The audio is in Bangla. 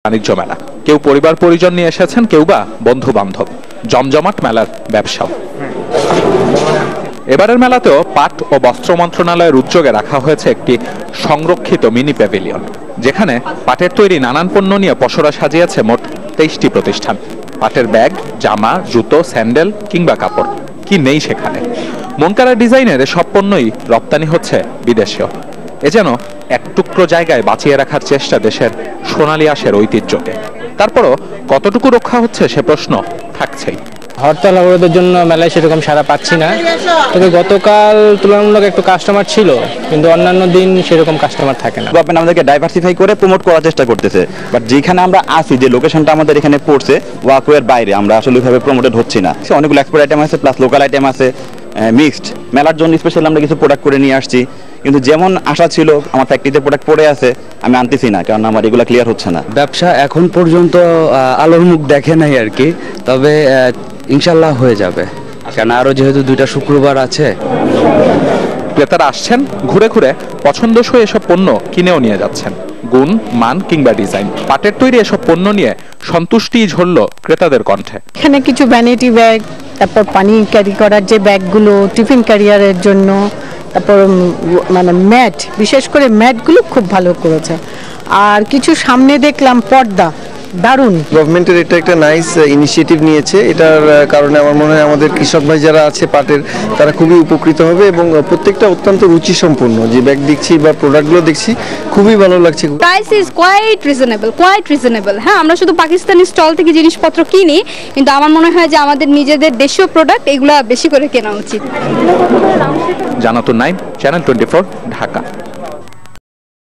বাণিজ্য মেলা। কেউ পরিবার পরিজন নিয়ে এসেছেন, কেউ বা বন্ধু বান্ধব। জমজমাট মেলার ব্যবসাও। এবারের মেলাতেও পাট ও বস্ত্র মন্ত্রণালয়ের উদ্যোগে রাখা হয়েছে একটি সংরক্ষিত মিনি প্যাভিলিয়ন, যেখানে পাটের তৈরি নানান পণ্য নিয়ে পসরা সাজিয়েছে মোট 23টি প্রতিষ্ঠান। পাটের ব্যাগ, জামা, জুতো, স্যান্ডেল কিংবা কাপড়, কি নেই সেখানে। মনকারা ডিজাইনের সব পণ্যই রপ্তানি হচ্ছে বিদেশেও। এ যেন এক টুকরো জায়গায় বাঁচিয়ে রাখার চেষ্টা দেশের সোনালী আঁশের ঐতিহ্যকে। তারপরও কতটুকু রক্ষা হচ্ছে সে প্রশ্ন থাকছেই। হরতাল অবরোধের জন্য মেলায় সেরকম সাড়া পাচ্ছি না, তবে গতকাল তুলনামূলক একটু কাস্টমার ছিল, কিন্তু অন্যান্য দিন সেরকম কাস্টমার থাকে না। গভর্নমেন্ট আমাদেরকে ডাইভার্সিফাই করে প্রমোট করার চেষ্টা করতেছে, বাট যেখানে আমরা আছি, যে লোকেশনটা আমাদের এখানে পড়ছে ওয়াকওয়ের বাইরে, আমরা আসলে ওইভাবে প্রমোটেড হচ্ছি না। অনেকগুলো এক্সপোর্ট আইটেম আছে, প্লাস লোকাল আইটেম আছে, মিক্সড। মেলার জন্য স্পেশালি আমরা কিছু প্রোডাক্ট করে নিয়ে আসছি, কিন্তু যেমন আশা ছিল আমার ফ্যাক্টরিতে প্রোডাক্ট পড়ে আছে, আমি আনতেছি না, কারণ আমার এগুলো ক্লিয়ার হচ্ছে না। ব্যবসা এখন পর্যন্ত আলোর মুখ দেখে নাই আর কি, তবে ইনশাল্লাহ হয়ে যাবে, কারণ আরো যেহেতু 2টা শুক্রবার আছে। ক্রেতারা আসছেন, ঘুরে ঘুরে পছন্দসই এসব পণ্য কিনেও নিয়ে যাচ্ছেন। গুণ, মান কিংবা ডিজাইন, পাটের তৈরি এসব পণ্য নিয়ে সন্তুষ্টিই ঝরল ক্রেতাদের কণ্ঠে। এখানে কিছু ভ্যানিটি ব্যাগ, তারপর পানি ক্যারি করার যে ব্যাগগুলো টিফিন ক্যারিয়ারের জন্য, তারপর মানে ম্যাট, বিশেষ করে ম্যাটগুলো খুব ভালো করেছে। আর কিছু সামনে দেখলাম পর্দা, দারুণ। গভর্নমেন্টের এটা একটা নাইস ইনিশিয়েটিভ নিয়েছে। এটার কারণে আমার মনে হয় আমাদের কৃষক ভাই যারা আছে পাটের, তারা খুবই উপকৃত হবে এবং প্রত্যেকটা অত্যন্ত রুচিসম্পন্ন। যে ব্যাগ দেখছি বা প্রোডাক্টগুলো দেখছি, খুবই ভালো লাগছে। Price is quite reasonable. হ্যাঁ, আমরা শুধু পাকিস্তানি স্টল থেকে জিনিসপত্র কিনি, কিন্তু আমার মনে হয় যে আমাদের নিজেদের দেশীয় প্রোডাক্ট এগুলা বেশি করে কেনা উচিত। জানাতুন নাইম, চ্যানেল 24, ঢাকা।